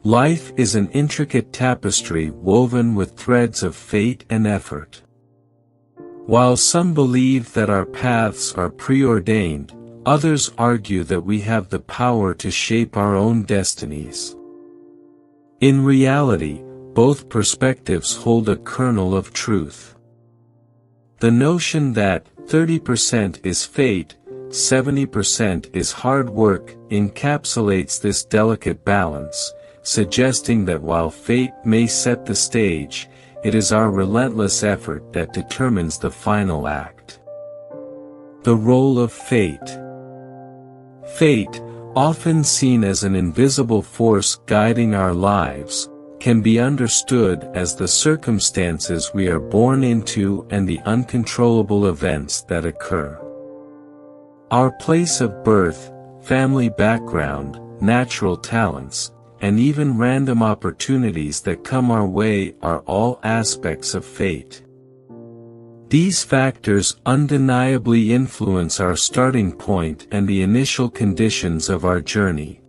Life is an intricate tapestry woven with threads of fate and effort. While some believe that our paths are preordained, others argue that we have the power to shape our own destinies. In reality, both perspectives hold a kernel of truth. The notion that 30% is fate, 70% is hard work encapsulates this delicate balance, suggesting that while fate may set the stage, it is our relentless effort that determines the final act. The role of fate. Fate, often seen as an invisible force guiding our lives, can be understood as the circumstances we are born into and the uncontrollable events that occur. Our place of birth, family background, natural talents, and even random opportunities that come our way are all aspects of fate. These factors undeniably influence our starting point and the initial conditions of our journey.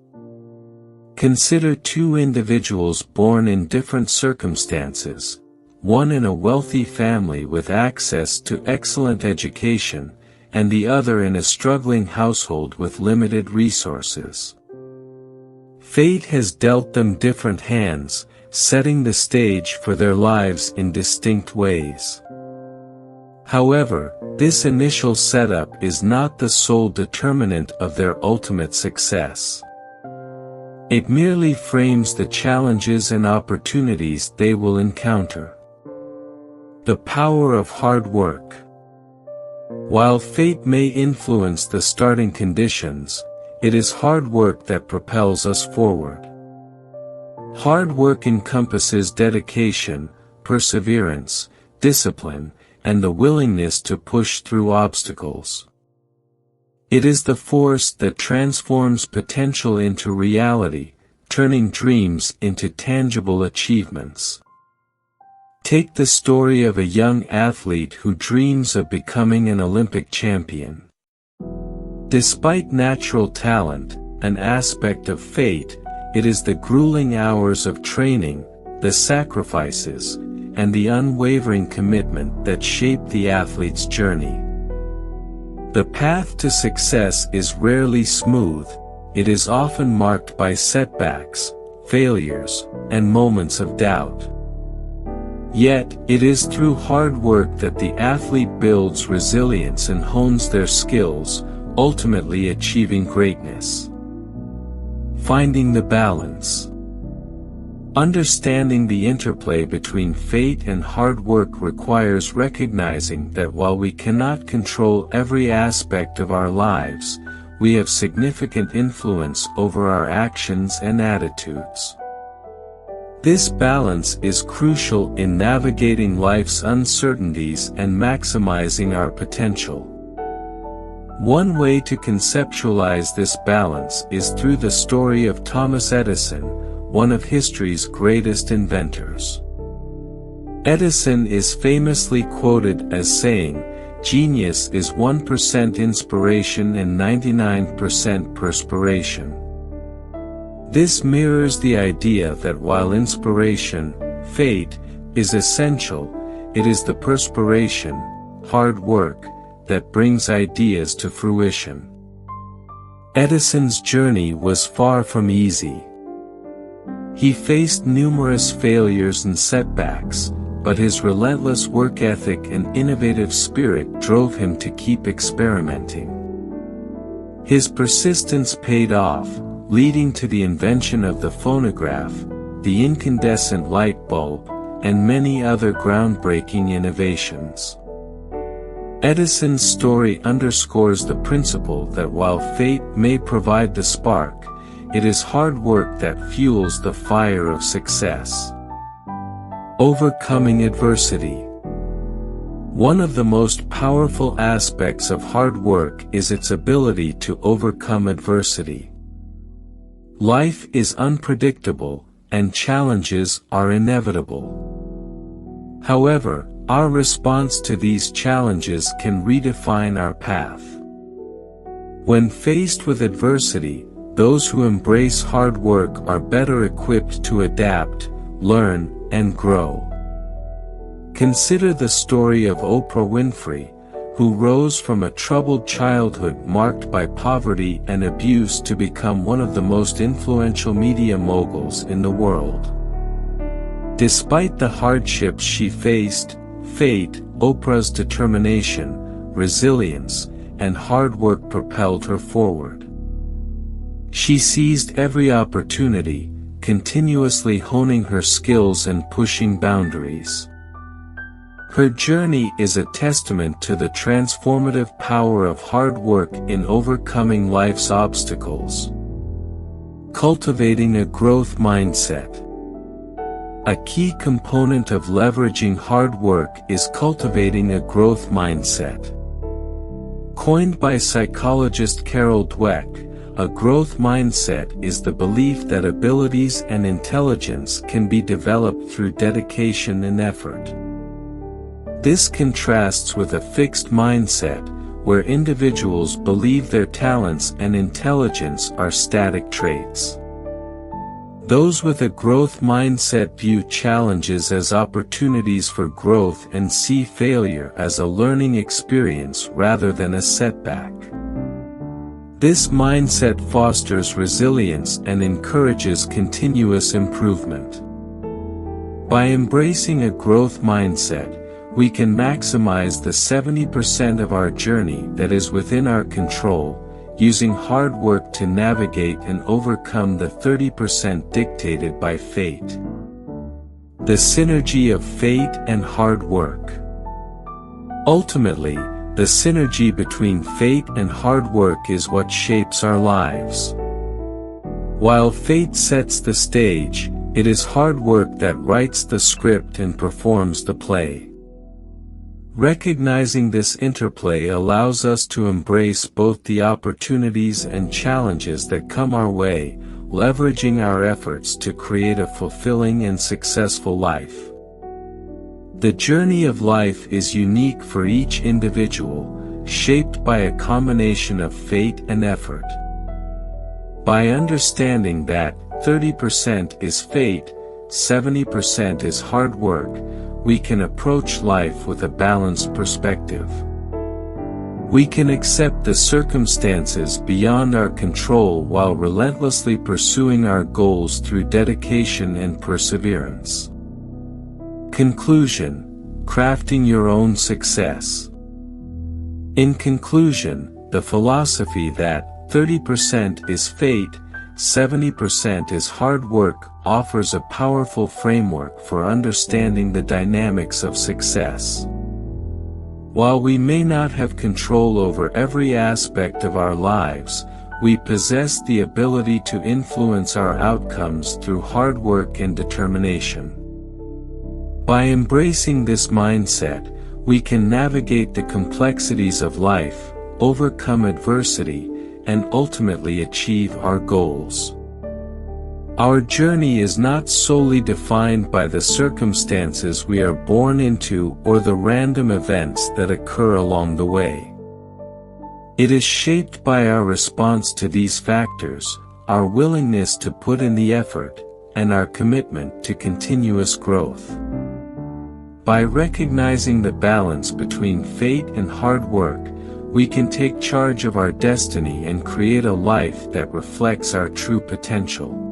Consider two individuals born in different circumstances, one in a wealthy family with access to excellent education, and the other in a struggling household with limited resources. Fate has dealt them different hands, setting the stage for their lives in distinct ways. However, this initial setup is not the sole determinant of their ultimate success. It merely frames the challenges and opportunities they will encounter. The power of hard work. While fate may influence the starting conditions, it is hard work that propels us forward. Hard work encompasses dedication, perseverance, discipline, and the willingness to push through obstacles. It is the force that transforms potential into reality, turning dreams into tangible achievements. Take the story of a young athlete who dreams of becoming an Olympic champion. Despite natural talent, an aspect of fate, it is the grueling hours of training, the sacrifices, and the unwavering commitment that shape the athlete's journey. The path to success is rarely smooth, it is often marked by setbacks, failures, and moments of doubt. Yet, it is through hard work that the athlete builds resilience and hones their skills, ultimately achieving greatness. Finding the balance. Understanding the interplay between fate and hard work requires recognizing that while we cannot control every aspect of our lives, we have significant influence over our actions and attitudes. This balance is crucial in navigating life's uncertainties and maximizing our potential. One way to conceptualize this balance is through the story of Thomas Edison, one of history's greatest inventors. Edison is famously quoted as saying, "Genius is 1% inspiration and 99% perspiration." This mirrors the idea that while inspiration, fate, is essential, it is the perspiration, hard work, that brings ideas to fruition. Edison's journey was far from easy. He faced numerous failures and setbacks, but his relentless work ethic and innovative spirit drove him to keep experimenting. His persistence paid off, leading to the invention of the phonograph, the incandescent light bulb, and many other groundbreaking innovations. Edison's story underscores the principle that while fate may provide the spark, it is hard work that fuels the fire of success. Overcoming adversity. One of the most powerful aspects of hard work is its ability to overcome adversity. Life is unpredictable, and challenges are inevitable. However, our response to these challenges can redefine our path. When faced with adversity, those who embrace hard work are better equipped to adapt, learn, and grow. Consider the story of Oprah Winfrey, who rose from a troubled childhood marked by poverty and abuse to become one of the most influential media moguls in the world. Despite the hardships she faced, fate, Oprah's determination, resilience, and hard work propelled her forward. She seized every opportunity, continuously honing her skills and pushing boundaries. Her journey is a testament to the transformative power of hard work in overcoming life's obstacles. Cultivating a growth mindset. A key component of leveraging hard work is cultivating a growth mindset. Coined by psychologist Carol Dweck, a growth mindset is the belief that abilities and intelligence can be developed through dedication and effort. This contrasts with a fixed mindset, where individuals believe their talents and intelligence are static traits. Those with a growth mindset view challenges as opportunities for growth and see failure as a learning experience rather than a setback. This mindset fosters resilience and encourages continuous improvement. By embracing a growth mindset, we can maximize the 70% of our journey that is within our control, using hard work to navigate and overcome the 30% dictated by fate. The synergy of fate and hard work. Ultimately, the synergy between fate and hard work is what shapes our lives. While fate sets the stage, it is hard work that writes the script and performs the play. Recognizing this interplay allows us to embrace both the opportunities and challenges that come our way, leveraging our efforts to create a fulfilling and successful life. The journey of life is unique for each individual, shaped by a combination of fate and effort. By understanding that 30% is fate, 70% is hard work, we can approach life with a balanced perspective. We can accept the circumstances beyond our control while relentlessly pursuing our goals through dedication and perseverance. Conclusion: crafting your own success. In conclusion, the philosophy that 30% is fate, 70% is hard work offers a powerful framework for understanding the dynamics of success. While we may not have control over every aspect of our lives, we possess the ability to influence our outcomes through hard work and determination. By embracing this mindset, we can navigate the complexities of life, overcome adversity, and ultimately achieve our goals. Our journey is not solely defined by the circumstances we are born into or the random events that occur along the way. It is shaped by our response to these factors, our willingness to put in the effort, and our commitment to continuous growth. By recognizing the balance between fate and hard work, we can take charge of our destiny and create a life that reflects our true potential.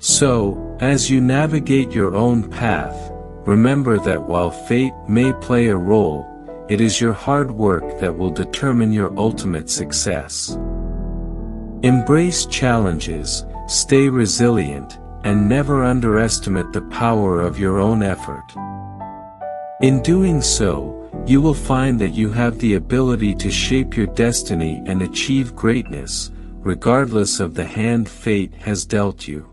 So, as you navigate your own path, remember that while fate may play a role, it is your hard work that will determine your ultimate success. Embrace challenges, stay resilient, and never underestimate the power of your own effort. In doing so, you will find that you have the ability to shape your destiny and achieve greatness, regardless of the hand fate has dealt you.